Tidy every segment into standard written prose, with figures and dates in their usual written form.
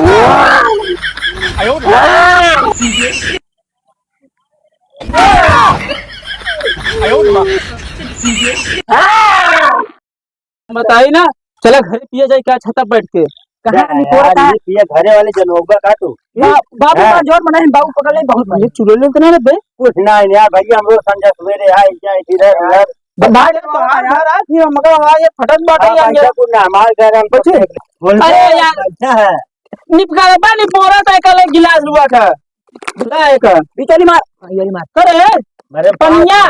哎呦我的妈！哎呦我的妈！ बताई ना। चला घर पिया जाए क्या छता बैठ के। कहाँ यार ये पिया घरे वाले जनोबा का तू बाबू हाँ। का जोर मना है, बाबू पकड़ ले बहुत ये चुड़ैल तो नहीं बे। कुछ ना है यार भैया हम लोग संजय सवेरे आए क्या इधर उधर भाई तो हार हार आ फिर मगर वहां ये फटक बाटे हाँ आएंगे। भाई कुछ ना हमारे घर हम कुछ बोलते अरे हैं यार अच्छा है निपका बा नि पोरा ता कल गिलास लुआ था भला एक बिचौली मार योली मार करे मेरे पनिया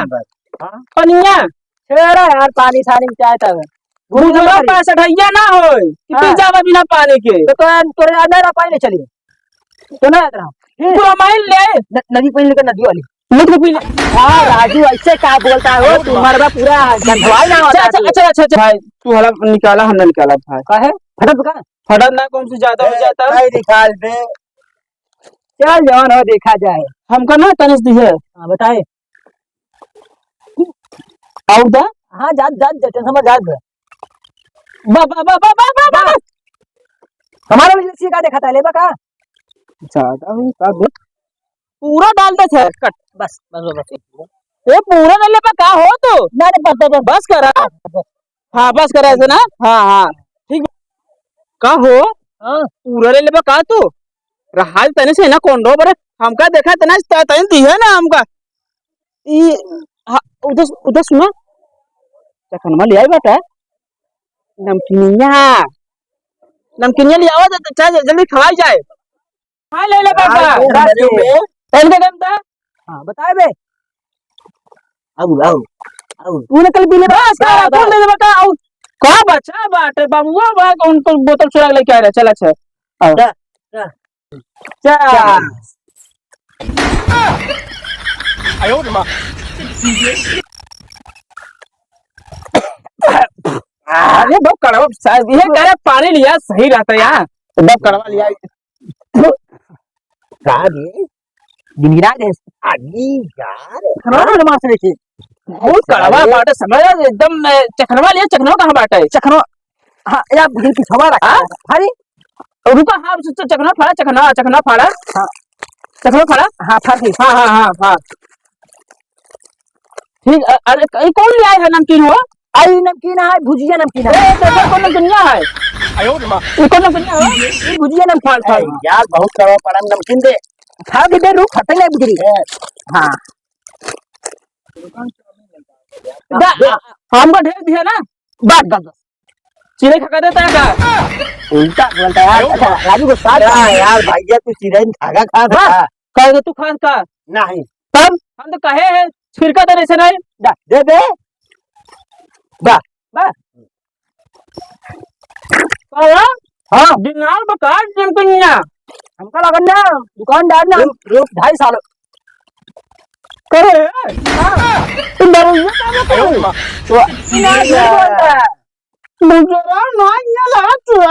हाँ पनिया छेड़ा यार पानी सानी में चाय तब बुझवा पास ढैया ना होय कि हाँ। पी जावा बिना पानी के तो तोरे अंदर पानी ले चली तो ना याद रहा पूरा माइल ले नदी पानी लेकर नदी वाली मुझ को पी ले। हाँ राजू ऐसे क्या बोलता है वो तू मरबा पूरा गंधवाई ना होता अच्छा है अच्छा अच्छा अच्छा भाई तू हला निकाला हमने निकाला भाई का है फटक का फटक ना कौन से ज्यादा हो जाता है नहीं निकाल दे चल जवान हो देखा जाए। हमका ना तनिस दी है हाँ बताए और दा हाँ जात जात टेंशन में जात बा बा बा बा बा बा हमारा भी लस्सी का देखा था लेबा का ज्यादा हुई का दे पूरा डाल दे थे कट बस बस बस ये पूरा डाले पे का हो तो ना बस बस करा हाँ बस करा ऐसे ना हाँ हाँ ठीक का हो हाँ पूरा ले लेबा का तू रहाल तने से ना कोंडो बरे हमका देखा तना तने दी है ना हमका ई हाँ, उधर उधर सुना चखन में ले आई बेटा नमकीनिया नमकीनिया ले आओ तो चाहे जल्दी खवाई जाए हाँ ले ले बेटा पहले का था हाँ बताए बे आओ आओ आओ तूने कल पीले बस सारा खोल दे बेटा और का बच्चा बाटे बाबूआ बा कौन तो बोतल चुरा के लेके आ रहा चला अच्छा आओ जा, जा। चल 哎呦我的妈！ अरे बहुत कड़वा शायद ये कह रहा पानी लिया सही रहता यार तो बहुत कड़वा लिया गाड़ी गिरा दे आदमी यार खनवा मार से देखी बहुत कड़वा बाटे समझ एकदम चखनवा लिया चखनवा कहाँ बाटे चखनो हाँ या भीड़ की खबर रखा अरे रुका हाँ चखना फाड़ा चखना फाड़ा हाँ चखना फाड़ा हाँ फर्जी हाँ हाँ हाँ हाँ ठीक अरे ये कौन ले आया है नमकीन हो आई नमकीन है भुजिया नमकीन है देखो कौन नमकीनिया है 哎呦我的妈！ ये कौन नमकीनिया है ये भुजिया नमकीन फाड़ ए, यार बहुत कड़वा पड़ा नमकीन दे खा के दे रूख फटे ले बुजरी हाँ हमको ढेर दिया ना बस बस बस चिड़े खा देता है का उल्टा बोलता है यार अच्छा राजू को साथ यार भैया तू चिरैन खागा खा था कह दे तू खास का नहीं तब हम तो कहे हैं छिड़का तो ऐसे नहीं दा दे दे बस पावा हाँ दिनार बका नमकीनिया हमका लगन ना दुकानदार ना रुक 2.5 साल करे तुम डरोगे 哎呦我的妈！ मुझे ना ये लगा चुरा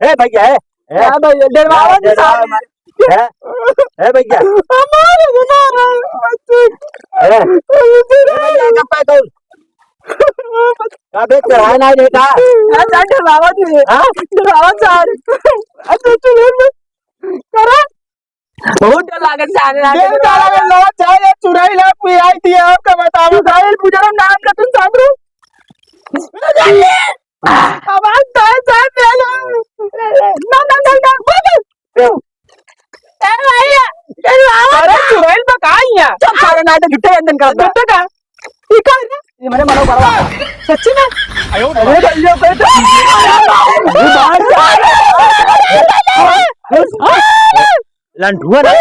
ए भैया क्या भाई डरवावा नहीं साहब ए भैया हमारे ए भैया का पैदल का बेच रहा है ना देखा ना डरवावा नहीं डरवावा चार अच्छा चलो करा बहुत डर लागत जाने डर लागत लो चाहे चुराई ला कोई आई थी आपका बताओ गाइल पुजारा नाम का तुम सांभरो आवाज तो साहब ना ना ना ना बाबू ए भैया डरवावा अरे चुराई बकाइया चल सारे नाटक गिट्टे अंदर कर बेटा का ये का है ये मैंने मनो करवा सच्ची में 哎呦我的 अरे 妈！ भैया बेटा लंठुआ ना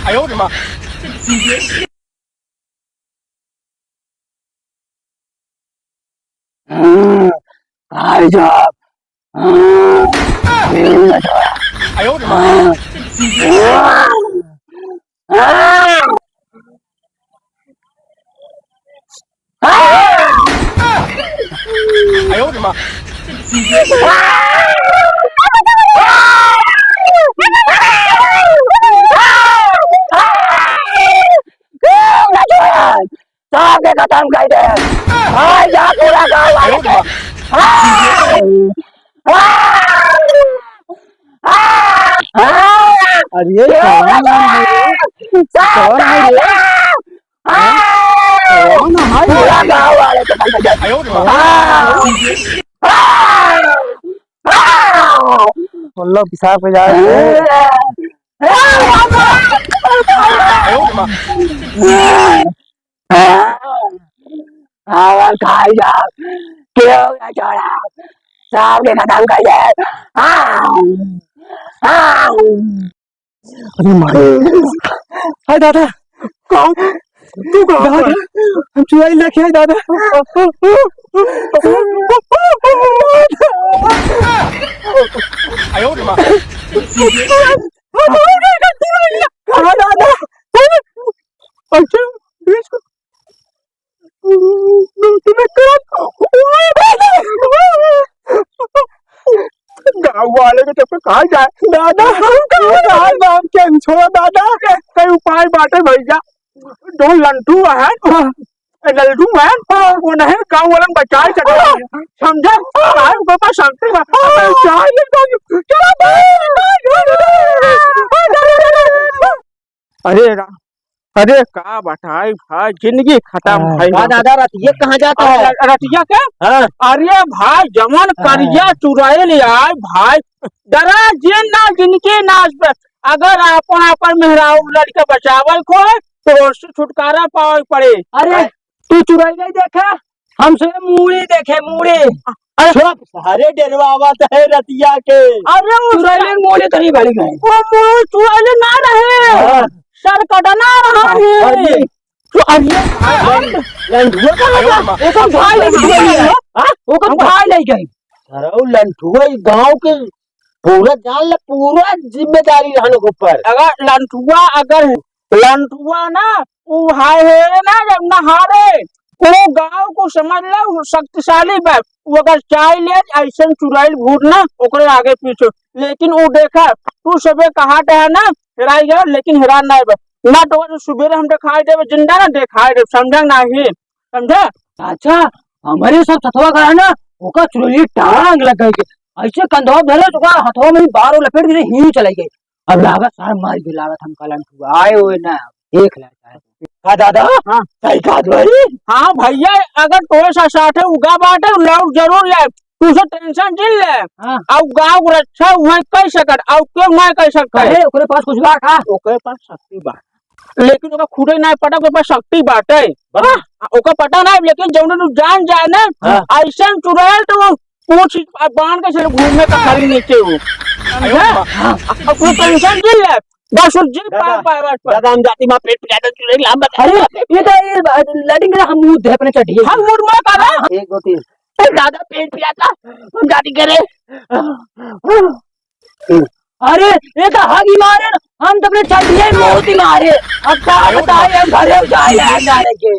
哎呦我的妈！ खाई जा। 哎呦我的妈！ 哎呦我的妈！ सबके खत्म कर दे। भाई जा पूरा गाँव 哎呦 वाले 我的妈！ अरे कौन है रे? कौन है रे? कौन है रे? पूरा गाँव वाले खत्म कर दे। 哎呦我的妈！ अल्लाह पिसाब पे जा रहे हैं। 哎呦我的妈！ आवाज खाई जा क्यों ना छोड़ा सबके खत्म कर दे। अरे मारे हाय दादा कौन तू कौन दादा हम चुराई लेके आए दादा 哎呦我的妈！ कहाँ दादा अच्छा इसको तुम्हें गाँव वाले के चक्कर कहाँ जाए दादा हम कहाँ गाँव के छोड़ो दादा कई उपाय बाटे भैया दो लंटू है लल्टू है वो नहीं गाँव वाले में बचाए चले समझा गाँव को पास शांति अरे अरे का बताई भाई जिंदगी खत्म भाई दादा रतिया कहाँ जाता है? रतिया के अरे भाई जमन करिया चुराए ले आए भाई डरा जिन ना जिनके नाश पे अगर अपन अपन मेहराऊ लड़के बचावल को तो उससे छुटकारा पावे पड़े। अरे तू चुराई नहीं देखा हमसे मूड़ी देखे मूड़ी अरे डरवा आवाज है रतिया के। अरे चुराई मूड़ी तो नहीं बड़ी गई। वो मुँह चुराए ना रहे सर कटना रहा है तो लंठुआ कहाँ था? वो तो भाई नहीं गई। वो तो भाई नहीं गई। अरे लंठुआ गांव के पूरा जान ले पूरा जिम्मेदारी रहने के ऊपर। अगर लंठुआ ना वो भाई है ना जब नहारे वो गांव को समझ ले वो शक्तिशाली बा वो अगर चाय ले ऐसा चुराइल भूत ना ओकरे आगे पीछे लेकिन वो देखा तू सबे कहा है ना हेराई गया लेकिन हेरा नहीं बा ना तो सुबह हम दिखाई दे जिंदा ना दिखाई दे समझा नहीं समझा। अच्छा हमारे सब सतवा करा ना ओका चुराई टांग लग गई ऐसे कंधवा धरे तो हथवा में बार लपेट के ही चलाई गई। अब लागत सार मार भी लागत हम कलन हुआ आए हुए ना देख लेता है का दादा। हाँ सही कहा भाई। हाँ भैया अगर तो ऐसा साथ है उगा बाटे लौट जरूर ले तू से टेंशन चिल ले अब गाँव रक्षा हुए कह सकत अब क्यों ना कह सकता है ओकरे पास कुछ बा का ओकरे पास शक्ति बा लेकिन ओका खुदे नहीं पता ओकरे पास शक्ति बाटे ओका पता नहीं लेकिन जौन तू जान जाए ना ऐसा चुराएल तो वो पूछ बांध के चले घूमने का खाली नीचे वो अब तू टेंशन चिल ले बस जी पाए पाए बस दादा हम जाति मां पेट पिटाता चुराई लाम बता। अरे ये तो लड़ेंगे हम मुंह धे अपने चढ़िए हम मुड़ में कर 1 2 3 दादा पेट पिटाता हम जाति करे। अरे ये तो हागी मारे ना, हम तो अपने चढ़िए मोती मारे अब क्या बताए हम घरे जाए जाने के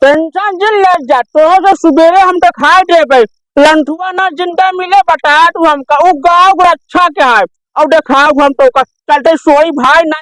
टेंशन जिन ले जा तो सुबेरे हम तो खाए दे पे लंठुआ ना जिंदा मिले बता तू हमका वो गाँव को अच्छा क्या है और दिखाओ हम तो चलते सोई भाई ना